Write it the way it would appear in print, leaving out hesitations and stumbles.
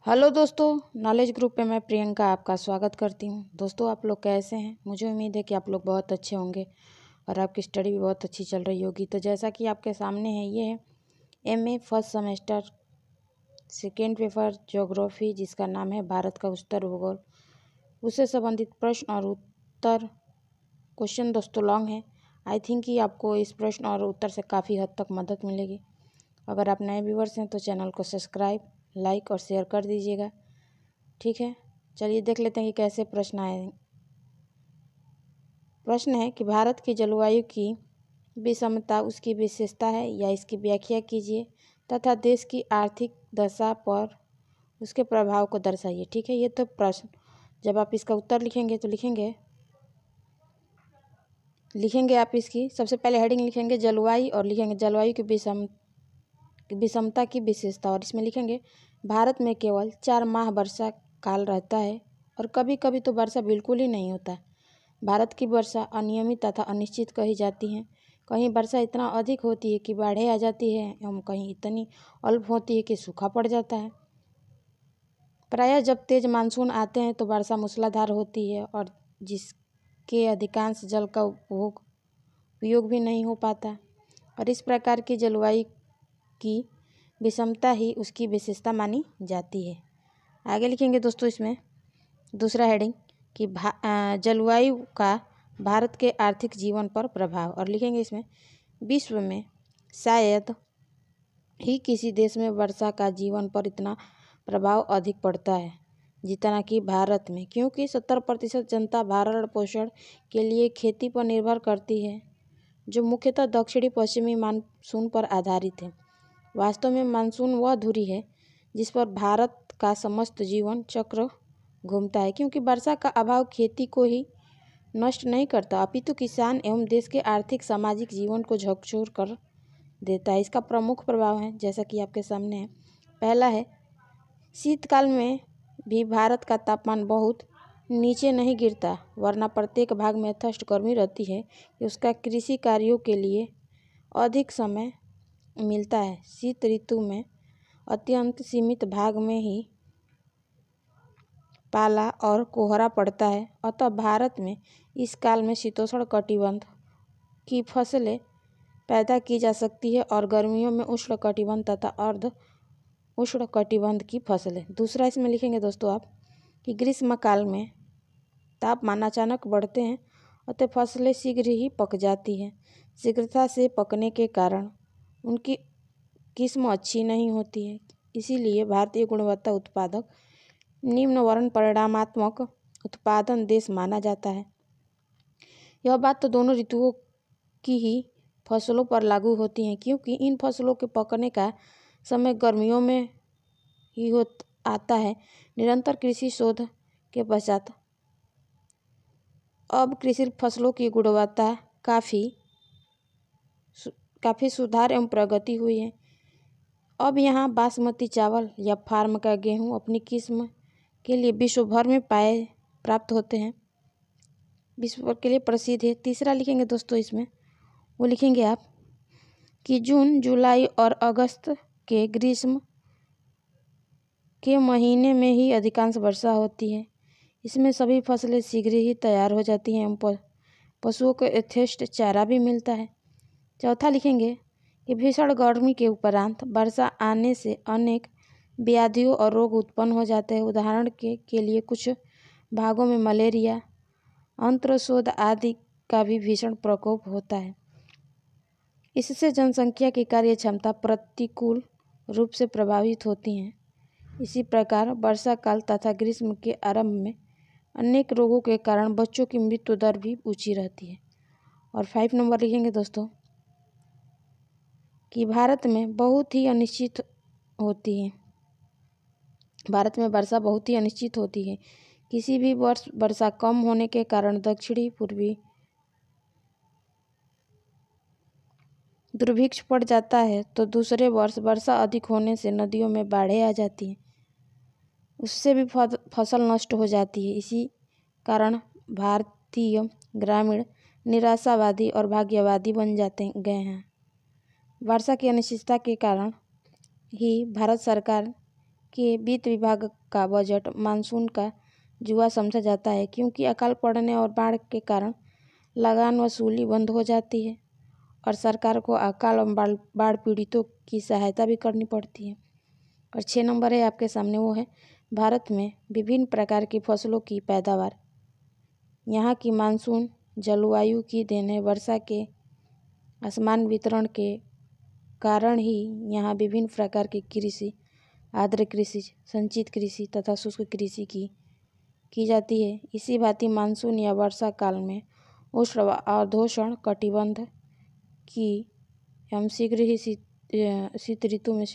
Hello दोस्तों, knowledge group पे मैं प्रियंका आपका स्वागत करती हूँ। दोस्तों, आप लोग कैसे हैं? मुझे उम्मीद है कि आप लोग बहुत अच्छे होंगे और आपकी स्टडी भी बहुत अच्छी चल रही होगी। तो जैसा कि आपके सामने है, ये है MA first semester second paper geography, जिसका नाम है भारत का उत्तर भूगोल। उससे संबंधित प्रश्न और उत्तर क्वेश्चन दोस्तों लॉन्ग है। आई थिंक कि आपको इस प्रश्न और उत्तर से काफ़ी हद तक मदद मिलेगी। अगर आप नए व्यूवर्स हैं तो चैनल को सब्सक्राइब, लाइक और शेयर कर दीजिएगा। ठीक है, चलिए देख लेते हैं कि कैसे प्रश्न आए। प्रश्न है कि भारत की जलवायु की विषमता उसकी विशेषता है या इसकी व्याख्या कीजिए तथा देश की आर्थिक दशा पर उसके प्रभाव को दर्शाइए। ठीक है, ये तो प्रश्न। जब आप इसका उत्तर लिखेंगे तो लिखेंगे आप इसकी सबसे पहले हेडिंग लिखेंगे जलवायु और लिखेंगे जलवायु की विषमता की विशेषता, और इसमें लिखेंगे भारत में केवल 4 माह वर्षा काल रहता है और कभी कभी तो वर्षा बिल्कुल ही नहीं होता। भारत की वर्षा अनियमित तथा अनिश्चित कही जाती है। कहीं वर्षा इतना अधिक होती है कि बाढ़ें आ जाती है एवं कहीं इतनी अल्प होती है कि सूखा पड़ जाता है। प्रायः जब तेज मानसून आते हैं तो वर्षा मूसलाधार होती है और जिसके अधिकांश जल का उपयोग भी नहीं हो पाता, और इस प्रकार की जलवायु की विषमता ही उसकी विशेषता मानी जाती है। आगे लिखेंगे दोस्तों इसमें दूसरा हेडिंग कि जलवायु का भारत के आर्थिक जीवन पर प्रभाव, और लिखेंगे इसमें विश्व में शायद ही किसी देश में वर्षा का जीवन पर इतना प्रभाव अधिक पड़ता है जितना कि भारत में, क्योंकि 70% जनता भरण पोषण के लिए खेती पर निर्भर करती है, जो मुख्यतः दक्षिणी पश्चिमी मानसून पर आधारित है। वास्तव में मानसून वह धुरी है जिस पर भारत का समस्त जीवन चक्र घूमता है, क्योंकि वर्षा का अभाव खेती को ही नष्ट नहीं करता अपितु किसान एवं देश के आर्थिक सामाजिक जीवन को झकझोर कर देता है। इसका प्रमुख प्रभाव है जैसा कि आपके सामने है। पहला है, शीतकाल में भी भारत का तापमान बहुत नीचे नहीं गिरता, वरना प्रत्येक भाग में यथेष्ट गर्मी रहती है कि उसका कृषि कार्यों के लिए अधिक समय मिलता है। शीत ऋतु में अत्यंत सीमित भाग में ही पाला और कोहरा पड़ता है, अतः भारत में इस काल में शीतोष्ण कटिबंध की फसलें पैदा की जा सकती है और गर्मियों में उष्ण कटिबंध तथा अर्ध उष्ण कटिबंध की फसलें। दूसरा इसमें लिखेंगे दोस्तों आप कि ग्रीष्म काल में तापमान अचानक बढ़ते हैं, अतः फसलें शीघ्र ही पक जाती हैं। शीघ्रता से पकने के कारण उनकी किस्म अच्छी नहीं होती है, इसीलिए भारतीय गुणवत्ता उत्पादक निम्न वर्ण परिणामात्मक उत्पादन देश माना जाता है। यह बात तो दोनों ऋतुओं की ही फसलों पर लागू होती है, क्योंकि इन फसलों के पकने का समय गर्मियों में ही आता है। निरंतर कृषि शोध के पश्चात अब कृषि फसलों की गुणवत्ता काफ़ी सुधार एवं प्रगति हुई है। अब यहाँ बासमती चावल या फार्म का गेहूँ अपनी किस्म के लिए विश्व भर में प्राप्त होते हैं, विश्व भर के लिए प्रसिद्ध है। तीसरा लिखेंगे दोस्तों इसमें, वो लिखेंगे आप कि जून, जुलाई और अगस्त के ग्रीष्म के महीने में ही अधिकांश वर्षा होती है। इसमें सभी फसलें शीघ्र ही तैयार हो जाती हैं एवं पशुओं को यथेष्ट चारा भी मिलता है। चौथा लिखेंगे कि भीषण गर्मी के उपरांत वर्षा आने से अनेक व्याधियों और रोग उत्पन्न हो जाते हैं। उदाहरण के लिए कुछ भागों में मलेरिया, अंत्रशोथ आदि का भी भीषण प्रकोप होता है। इससे जनसंख्या की कार्य क्षमता प्रतिकूल रूप से प्रभावित होती है। इसी प्रकार वर्षा काल तथा ग्रीष्म के आरंभ में अनेक रोगों के कारण बच्चों की मृत्यु दर भी ऊंची रहती है। और 5 नंबर लिखेंगे दोस्तों कि भारत में वर्षा बहुत ही अनिश्चित होती है। किसी भी वर्ष वर्षा कम होने के कारण दक्षिणी पूर्वी दुर्भिक्ष पड़ जाता है, तो दूसरे वर्ष वर्षा अधिक होने से नदियों में बाढ़ें आ जाती हैं, उससे भी फसल नष्ट हो जाती है। इसी कारण भारतीय ग्रामीण निराशावादी और भाग्यवादी बन जाते गए हैं। वर्षा की अनिश्चितता के कारण ही भारत सरकार कि वित्त विभाग का बजट मानसून का जुआ समझा जाता है, क्योंकि अकाल पड़ने और बाढ़ के कारण लगान वसूली बंद हो जाती है और सरकार को अकाल और बाढ़ पीड़ितों की सहायता भी करनी पड़ती है। और 6 नंबर है आपके सामने, वो है भारत में विभिन्न प्रकार की फसलों की पैदावार। यहाँ की मानसून जलवायु की देन है। वर्षा के असमान वितरण के कारण ही यहाँ विभिन्न प्रकार की कृषि, आर्द्र कृषि, संचित कृषि तथा शुष्क कृषि की जाती है। इसी भांति मानसून या वर्षा काल में उष्ण व अर्धोष्ण कटिबंध की एवं शीघ्र ही शीत ऋतु में